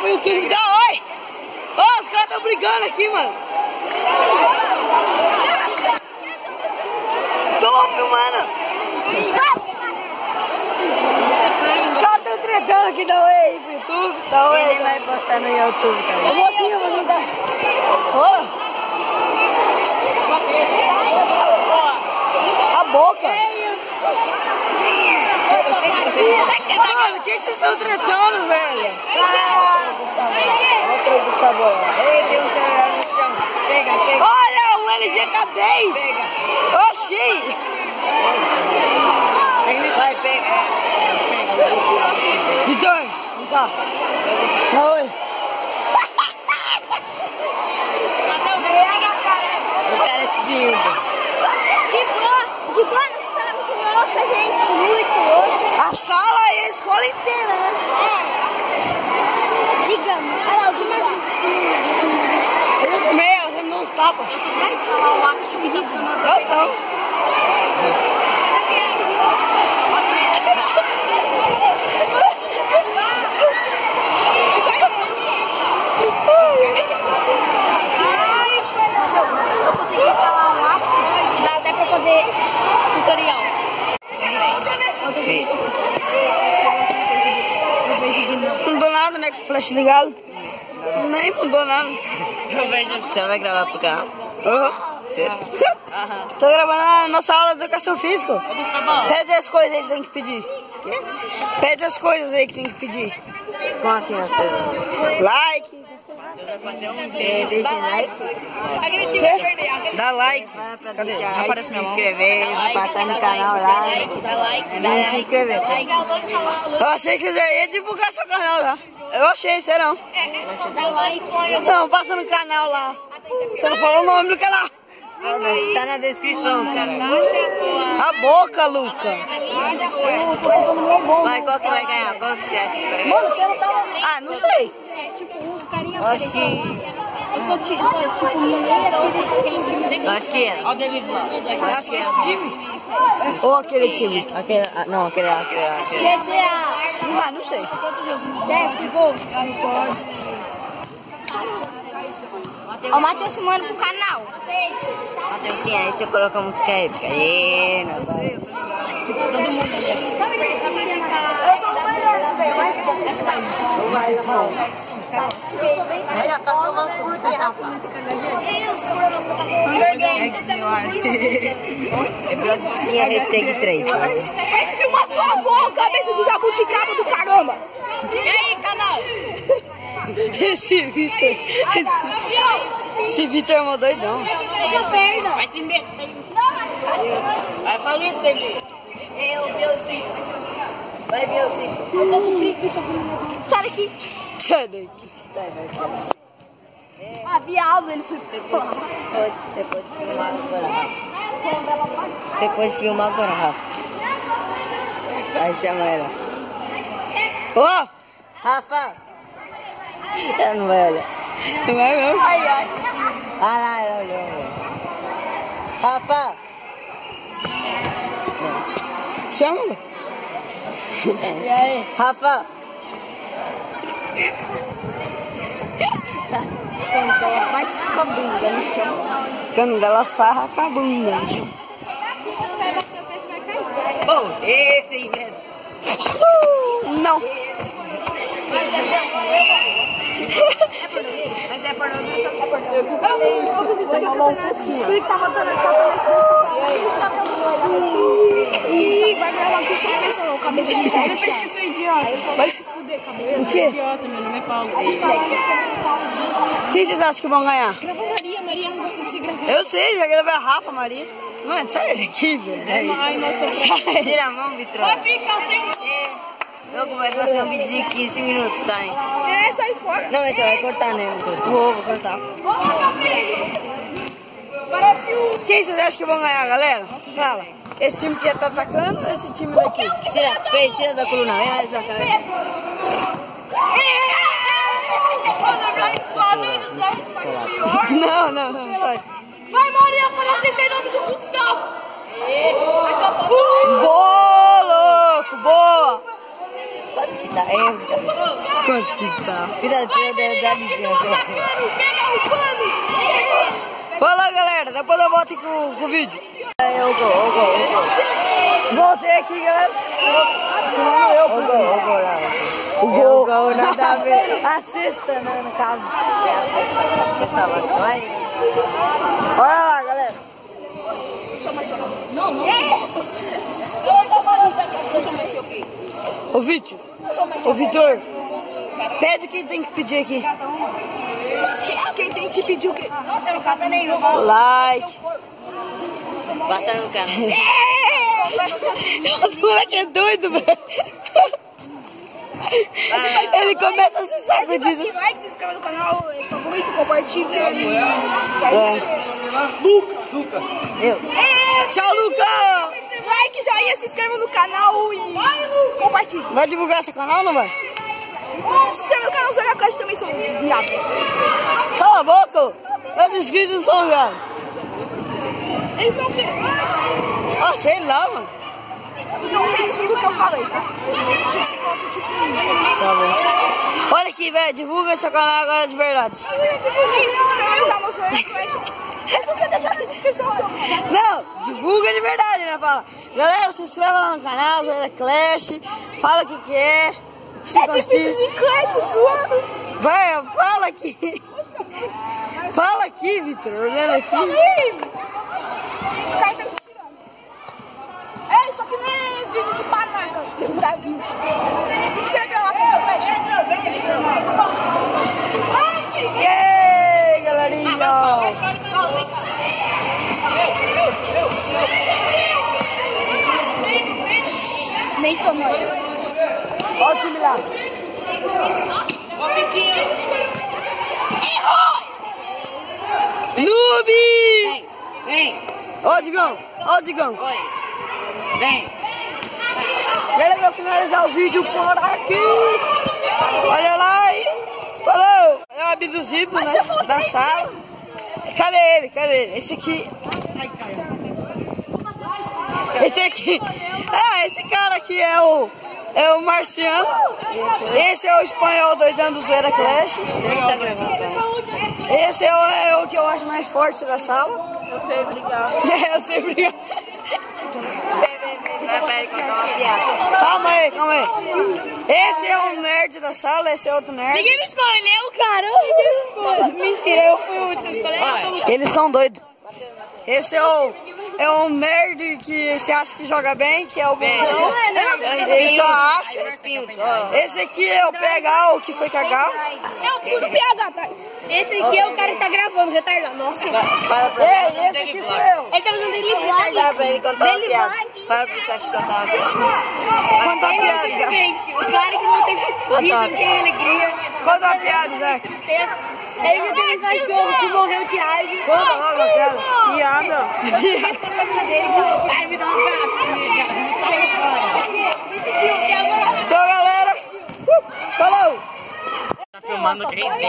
pro YouTube, dá oi! Ô, os caras tão brigando aqui, mano. Tô filmando. Os caras tão tretando aqui, dá oi aí pro YouTube, dá oi. Ele vai postar no YouTube também. Eu vou sim, eu vou juntar. Ô! A boca! Mano, o que vocês estão tretando, velho? Olha o Gustavo. Ei, tem um celular no chão. Pega, pega. Olha, um LG K10! Pega. Oxi! Vai, pega. Vitor, vem cá. Dá oi. O cara é espinho. De boa, não se fala muito louca, gente. Muito louca. A sala e a escola inteira, né? É. Digamos. Olha lá, o que mais? Meu, você me deu uns tapas. Eu não. Eu consegui falar lá. Dá até pra fazer tutorial. Não mudou nada, né? Com o flash ligado. Nem mudou nada. Você vai gravar pro canal? Tô gravando a nossa aula de educação física. Pede as coisas aí que tem que pedir. Pede as coisas aí que tem que pedir. Como assim as coisas? Like. Deixa like. Dá like. Cadê? Não aparece minha mão. Se inscrever, passar no canal lá. E se inscrever. Eu achei que vocês iam divulgar seu canal lá. Eu achei, serão. Não, passa no canal lá. Você não falou o nome do canal. Tá na descrição, cara. A boca, Luca. Mas qual que vai ganhar? Qual que você acha que vai ganhar? Mano, você não tava... Ah, não sei. Acho que... Acho que é. Você acha que é esse time? Ou aquele time? Aquele... Não, aquele... Ah, não sei. Ó, o Matheus filmando pro canal. Matheusinho, aí você coloca a música aí. Fica aí, não vai. Ela tá falando por quê, rapaz? Hunger Games. É Brasilinha hashtag 3. Vai filmar sua avó, cabeça de jabuticaba do caramba! E aí, canal? Esse Vitor. Esse Vitor é um doidão. Vai se meter. Vai fazer isso, bebê. Meu cinco. Vai, meu cinco. Eu tô com preguiça. Sai daqui. Sai daqui. Ah, viado, ele foi. Você pode filmar agora, Rafa. Você pode filmar agora, Rafa. Vai, chama ela. Ô! Rafa! Ela não vai olhar. Não vai mesmo? Ai, ai. Ah lá, ela olhou. Rafa! Chama. E aí? Rafa! Vai com a bunda no chão. Quando ela sarra com a bunda no chão. Bom, esse mesmo. Não. Mas é pornografia. E vai gravar aqui só pessoa, o cabelo de idiota. Depois que sou idiota. Vai se fuder, cabelo. O quê? Idiota, meu nome é Paulo. Quem vocês acham que vão ganhar? Grava Maria não gosta de se gravar. Eu sei, já gravei a Rafa, Maria. Mano, sai daqui, velho. Ai, nós estamos... Tira a mão, Vitor. Vai ficar sem... Logo vai fazer um vídeo de 15 minutos, tá, hein? É, sai fora. Não, mas você vai cortar, né, Vitor? Vou cortar. Parece o... Quem vocês acham que vão ganhar, galera? Fala. Esse time que tá atacando ou esse time daqui? Tira da coluna, vem mais pra cá. Não, sai. Vai, Maria, parece que tem nome do Gustavo. Boa, louco, boa. Quanto que Tá, Quanto que tá? cuidado, tira da vizinha. Fala, galera, depois eu volto com o vídeo. O gol. Voltei aqui, galera. O gol, nada a ver. A sexta, né, no caso. Você estava só aí. Olha lá, galera. Ô, Vítor. Ô, Vitor. Pede quem tem que pedir aqui. Quem tem que pedir o quê? Nossa, não cata nenhum. Like. Passa no canal. O moleque é doido, velho. Ele começa a se sacudir. Like, se inscreva no canal, favorito, compartilha. Luca. Tchau, Luca. Like, joinha, se inscreva no canal e compartilha. Vai divulgar seu canal ou não vai? Se inscreva no canal, os Oracões também são viados. Cala a boca. Meus inscritos não são viados. Eles são o quê? Ah, sei lá, mano. Não tem tudo que eu falei, tá? Tá bom. Olha aqui, velho. Divulga seu canal agora de verdade. Se inscreva no canal, os Oracões. É só você deixar na descrição. Não, divulga de verdade, né? Fala, galera, se inscreva lá no canal, Zoeira Clash, fala o que é. Se É difícil de Clash, suando. Vai, fala aqui. Fala aqui, Vitor, olhando aqui. O cara tá me tirando. É, isso aqui não é vídeo de panacas, Brasil. Você viu lá com o Clash? E aí, galerinha? Nem tô noivo. Olha o time lá. Noob! Vem. Ó, Digão. Ó, Digão. Vem. Galera, pra finalizar o vídeo por aqui. Olha lá aí. Falou. É o abduzido, né? Da sala. Cadê ele? Cadê ele? Esse aqui. Esse aqui. Ah, esse cara aqui é o Marciano. Esse é o espanhol doidão do Zoeira Clash. Tá gravando. Esse é o que eu acho mais forte da sala. Eu sei brigar. Eu sei brigar. Vai contar uma piada. Calma aí. Esse é um nerd da sala, esse é outro nerd. Ninguém me escolheu, cara. Mentira, eu fui o último escolher. Eles são doidos. Esse é um nerd que se acha que joga bem, que é o bundão. Ele só acha. Esse aqui é o PH, o que foi cagar. É o puto PH, tá? Esse aqui é o cara que tá gravando, retardado. Nossa. Fala pra ele. Ei, esse aqui sou eu. Ele tá fazendo dele vlog. Fala pra ele contar uma piada. Fala pro Saki contar uma piada. Conta a piada, Zé. O cara que não tem vida, não tem alegria. Conta a piada, Zé. Tristeza. Ele já tem um cachorro que morreu de raiva. Conta logo a piada. Piada. Vai me dar um abraço. Então, galera. Falou. Tá filmando 3D.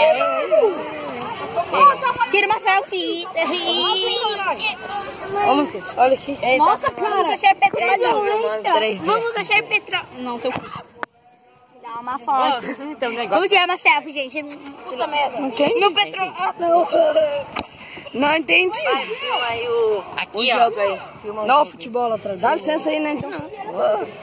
Tira uma selfie. Ô, Lucas, olha aqui. Nossa, cara. Vamos achar petróleo. filmando 3D. Vamos achar petróleo. Não, teu cu. Dá uma foto. Vamos tirar uma selfie, gente. Puta merda. Não tem? Meu petróleo. Ah, não. Não entendi. Filma aí o jogo aí. Filma Não, futebol atrás. Dá licença aí, né? Então.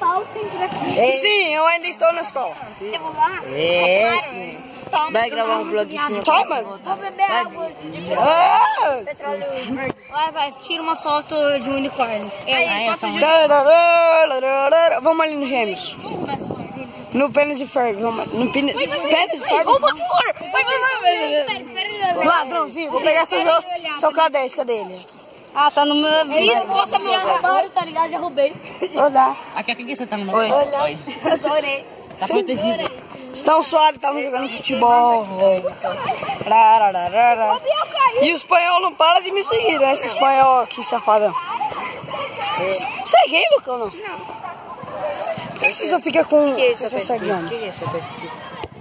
Pau sempre aqui. Sim, eu ainda estou na escola. Eu vou lá. Esse. Toma. Vai gravar um vlogzinho. Vai, mano. Vou beber água de Ah! petróleo verde. Vai, tira uma foto de um unicórnio. Foto de Vamos ali nos Gêmeos. No Pênis e Ferg. No Pênis e Ferg. Ô, moço, vai. Ladrãozinho, vou pegar seu caderno. Cadê ele? Ah, tá no meu... Isso, posta meu trabalho, tá ligado? Já roubei. Olá. Aqui você tá no Oi. Adorei. Tá protegido. Estão suaves, estavam jogando futebol. Rarararara. E o espanhol não para de me seguir, né? Esse espanhol aqui, safadão. Você é gay, Lucão, não? Não. Por que você só fica com... O que é isso? Você segue O homem? que é essa coisa aqui?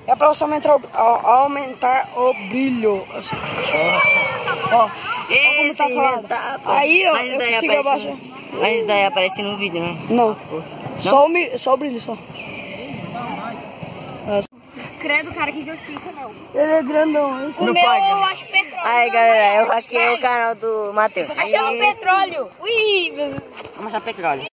É pra você aumentar o brilho. Ó, como tá falando. Aí, ó, eu consigo abaixar. Mas daí aparece no vídeo, né? Não. Só o brilho, só. Credo, cara, que injustiça, não. Ele é grandão. Isso O não meu pode. eu acho petróleo. Aí, galera, eu hackeei o canal do Matheus. Achei o petróleo. Ui, Vamos achar petróleo.